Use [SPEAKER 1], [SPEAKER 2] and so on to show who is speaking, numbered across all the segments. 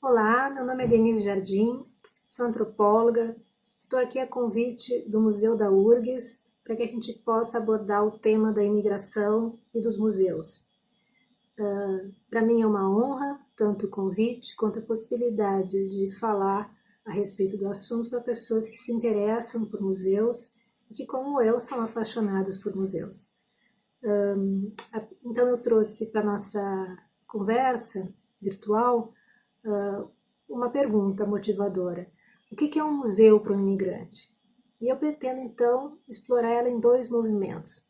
[SPEAKER 1] Olá, meu nome é Denise Jardim, sou antropóloga, estou aqui a convite do Museu da URGS para que a gente possa abordar o tema da imigração e dos museus. Para mim é uma honra, tanto o convite quanto a possibilidade de falar a respeito do assunto para pessoas que se interessam por museus e que, como eu, são apaixonadas por museus. Então eu trouxe para a nossa conversa virtual uma pergunta motivadora. O que é um museu para um imigrante? E eu pretendo, então, explorar ela em dois movimentos,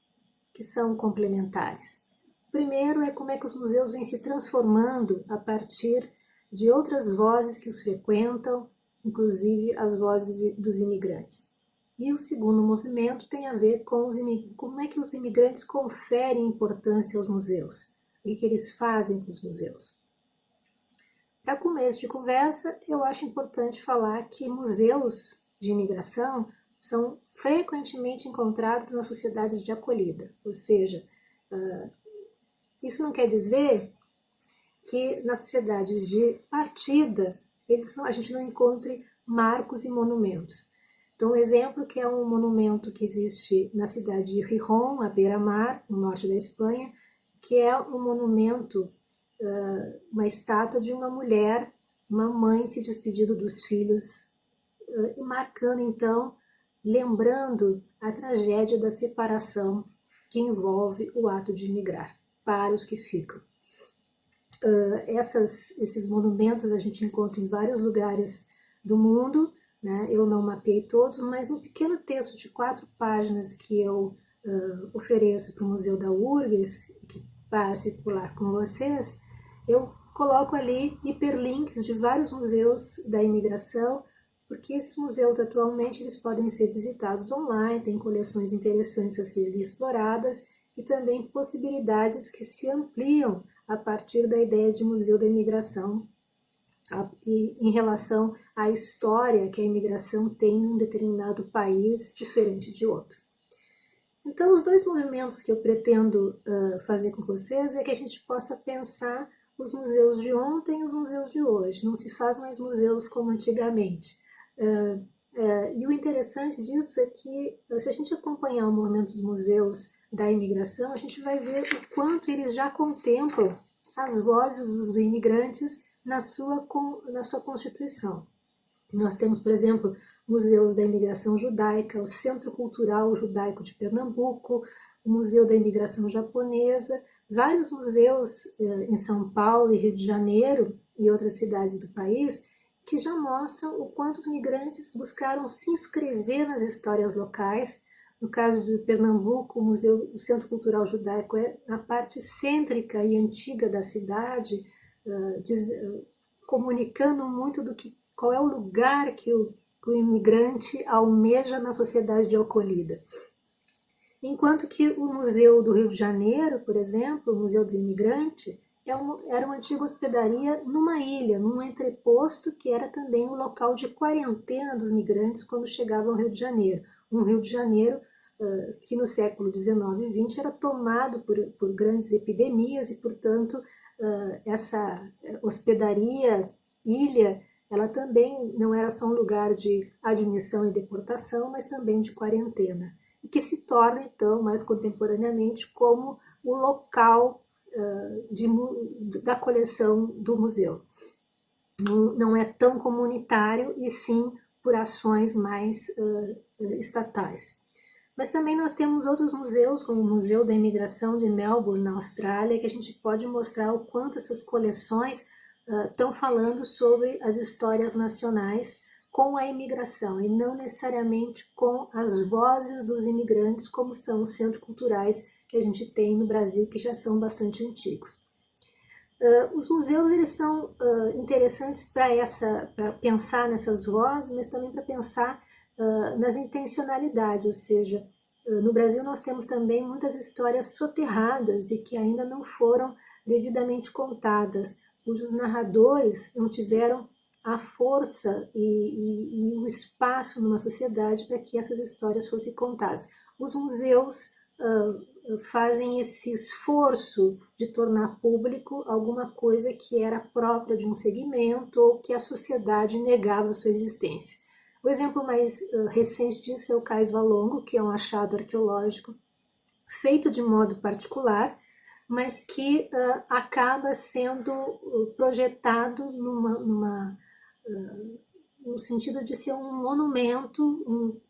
[SPEAKER 1] que são complementares. O primeiro é como é que os museus vêm se transformando a partir de outras vozes que os frequentam, inclusive as vozes dos imigrantes. E o segundo movimento tem a ver com como é que os imigrantes conferem importância aos museus, o que eles fazem com os museus. Para começo de conversa, eu acho importante falar que museus de imigração são frequentemente encontrados nas sociedades de acolhida, ou seja, isso não quer dizer que nas sociedades de partida a gente não encontre marcos e monumentos. Então, um exemplo que é um monumento que existe na cidade de Gijón, à beira-mar, no norte da Espanha, que é um monumento, uma estátua de uma mulher, uma mãe se despedindo dos filhos, e marcando então, lembrando a tragédia da separação que envolve o ato de migrar para os que ficam. Esses monumentos a gente encontra em vários lugares do mundo, né? Eu não mapeei todos, mas no pequeno texto de 4 páginas que eu ofereço para o Museu da URGS, para circular com vocês, eu coloco ali hiperlinks de vários museus da imigração, porque esses museus atualmente eles podem ser visitados online, tem coleções interessantes a serem exploradas e também possibilidades que se ampliam a partir da ideia de museu da imigração em relação à história que a imigração tem em um determinado país diferente de outro. Então, os dois movimentos que eu pretendo fazer com vocês é que a gente possa pensar os museus de ontem e os museus de hoje. Não se faz mais museus como antigamente. E o interessante disso é que, se a gente acompanhar o movimento dos museus da imigração, a gente vai ver o quanto eles já contemplam as vozes dos imigrantes na sua constituição. Nós temos, por exemplo, museus da imigração judaica, o Centro Cultural Judaico de Pernambuco, o Museu da Imigração Japonesa, vários museus em São Paulo e Rio de Janeiro e outras cidades do país, que já mostram o quanto os migrantes buscaram se inscrever nas histórias locais. No caso de Pernambuco, o Centro Cultural Judaico é na parte cêntrica e antiga da cidade, comunicando muito qual é o lugar que o imigrante almeja na sociedade de acolhida. Enquanto que o Museu do Rio de Janeiro, por exemplo, o Museu do Imigrante, era uma antiga hospedaria numa ilha, num entreposto que era também o local de quarentena dos migrantes quando chegavam ao Rio de Janeiro. Um Rio de Janeiro que no século XIX e XX era tomado por grandes epidemias e, portanto, essa hospedaria, ilha, ela também não era só um lugar de admissão e deportação, mas também de quarentena, e que se torna, então, mais contemporaneamente, como o local da coleção do museu. Não é tão comunitário, e sim por ações mais estatais. Mas também nós temos outros museus, como o Museu da Imigração de Melbourne, na Austrália, que a gente pode mostrar o quanto essas coleções estão falando sobre as histórias nacionais com a imigração, e não necessariamente com as vozes dos imigrantes, como são os centros culturais que a gente tem no Brasil, que já são bastante antigos. Os museus eles são interessantes para pensar nessas vozes, mas também para pensar nas intencionalidades, ou seja, no Brasil nós temos também muitas histórias soterradas e que ainda não foram devidamente contadas, cujos narradores não tiveram a força e o espaço numa sociedade para que essas histórias fossem contadas. Os museus fazem esse esforço de tornar público alguma coisa que era própria de um segmento ou que a sociedade negava sua existência. O exemplo mais recente disso é o Cais Valongo, que é um achado arqueológico feito de modo particular, mas que acaba sendo projetado no sentido de ser um monumento,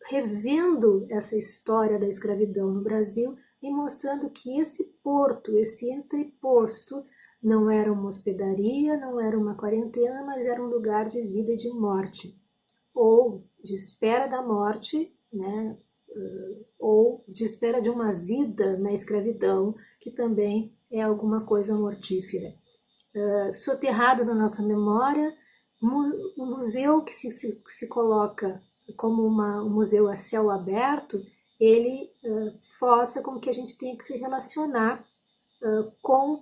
[SPEAKER 1] revendo essa história da escravidão no Brasil e mostrando que esse porto, esse entreposto, não era uma hospedaria, não era uma quarentena, mas era um lugar de vida e de morte, ou de espera da morte, né? Ou de espera de uma vida na escravidão, que também é alguma coisa mortífera. Soterrado na nossa memória, o museu que se coloca como um museu a céu aberto, ele força com que a gente tenha que se relacionar com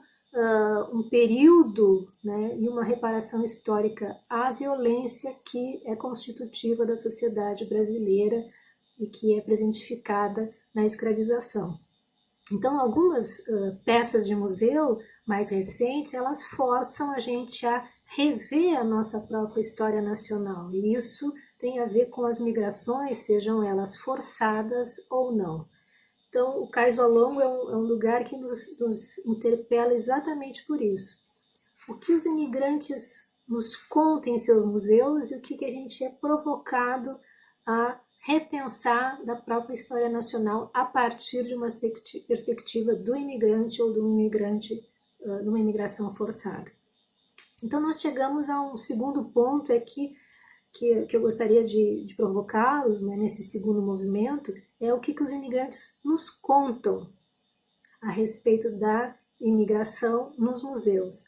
[SPEAKER 1] um período, né, e uma reparação histórica à violência que é constitutiva da sociedade brasileira e que é presentificada na escravização. Então, algumas peças de museu mais recentes, elas forçam a gente a rever a nossa própria história nacional. E isso tem a ver com as migrações, sejam elas forçadas ou não. Então, o Cais Valongo é um lugar que nos interpela exatamente por isso. O que os imigrantes nos contam em seus museus e o que a gente é provocado a repensar da própria história nacional a partir de uma perspectiva do imigrante ou do imigrante numa imigração forçada. Então, nós chegamos a um segundo ponto aqui que eu gostaria de provocá-los, né, nesse segundo movimento, é o que os imigrantes nos contam a respeito da imigração nos museus.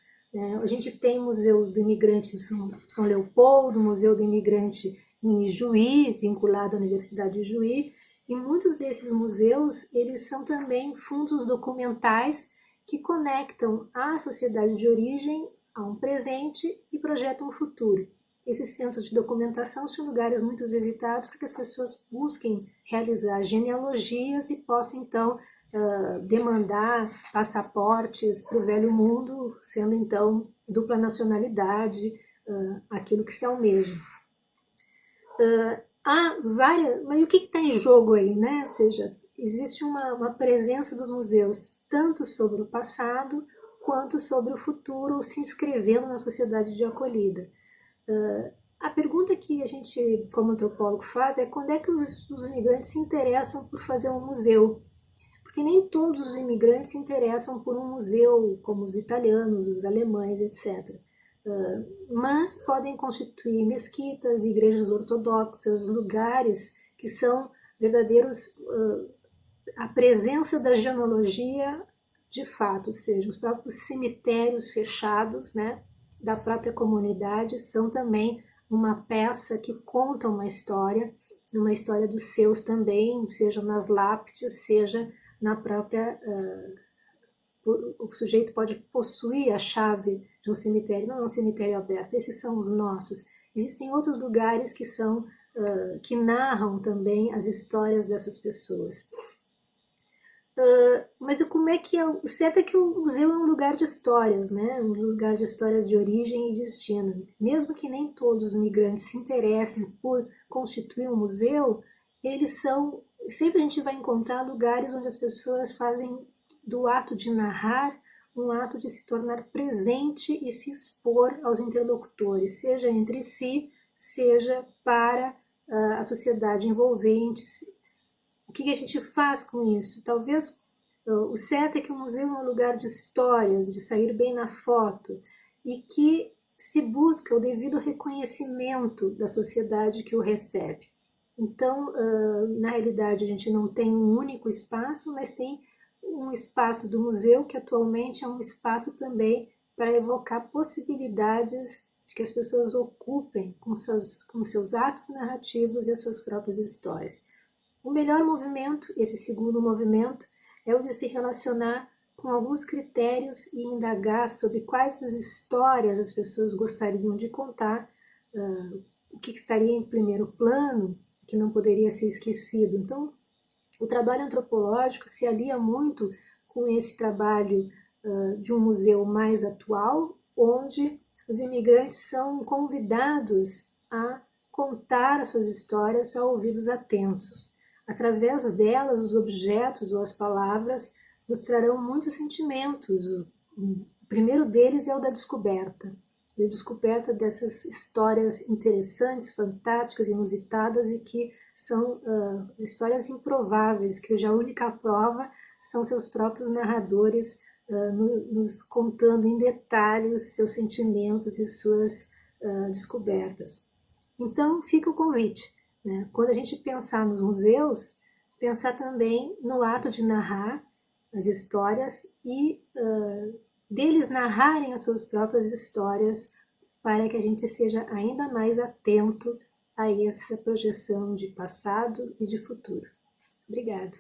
[SPEAKER 1] A gente tem museus do imigrante em São Leopoldo, Museu do Imigrante em Juí, vinculado à Universidade de Juí, e muitos desses museus, eles são também fundos documentais que conectam a sociedade de origem a um presente e projetam um futuro. Esses centros de documentação são lugares muito visitados para que as pessoas busquem realizar genealogias e possam, então, demandar passaportes para o velho mundo, sendo, então, dupla nacionalidade, aquilo que se almeja. Há várias... Mas o que está em jogo aí, né? Ou seja, existe uma presença dos museus tanto sobre o passado quanto sobre o futuro, se inscrevendo na sociedade de acolhida. A pergunta que a gente, como antropólogo, faz é quando é que os imigrantes se interessam por fazer um museu? Porque nem todos os imigrantes se interessam por um museu, como os italianos, os alemães, etc. Mas podem constituir mesquitas, igrejas ortodoxas, lugares que são verdadeiros, a presença da genealogia de fato, ou seja, os próprios cemitérios fechados, né, da própria comunidade são também uma peça que conta uma história dos seus também, seja nas lápides, seja na própria... o sujeito pode possuir a chave de um cemitério, não é um cemitério aberto, esses são os nossos. Existem outros lugares que são, que narram também as histórias dessas pessoas. Mas como é que é? O certo é que o museu é um lugar de histórias, né? Um lugar de histórias de origem e destino. Mesmo que nem todos os imigrantes se interessem por constituir um museu, eles são... Sempre a gente vai encontrar lugares onde as pessoas fazem do ato de narrar um ato de se tornar presente e se expor aos interlocutores, seja entre si, seja para a sociedade envolvente. O que a gente faz com isso? Talvez o certo é que o museu é um lugar de histórias, de sair bem na foto, e que se busca o devido reconhecimento da sociedade que o recebe. Então, na realidade, a gente não tem um único espaço, mas tem um espaço do museu que atualmente é um espaço também para evocar possibilidades de que as pessoas ocupem com seus atos narrativos e as suas próprias histórias. O melhor movimento, esse segundo movimento, é o de se relacionar com alguns critérios e indagar sobre quais as histórias as pessoas gostariam de contar, o que estaria em primeiro plano, que não poderia ser esquecido. Então, O trabalho antropológico se alia muito com esse trabalho de um museu mais atual, onde os imigrantes são convidados a contar as suas histórias para ouvidos atentos. Através delas, os objetos ou as palavras nos trarão muitos sentimentos. O primeiro deles é o da descoberta. A descoberta dessas histórias interessantes, fantásticas, inusitadas e que são histórias improváveis, cuja única prova são seus próprios narradores nos contando em detalhes seus sentimentos e suas descobertas. Então, fica o convite, né? Quando a gente pensar nos museus, pensar também no ato de narrar as histórias e deles narrarem as suas próprias histórias para que a gente seja ainda mais atento a essa projeção de passado e de futuro. Obrigada.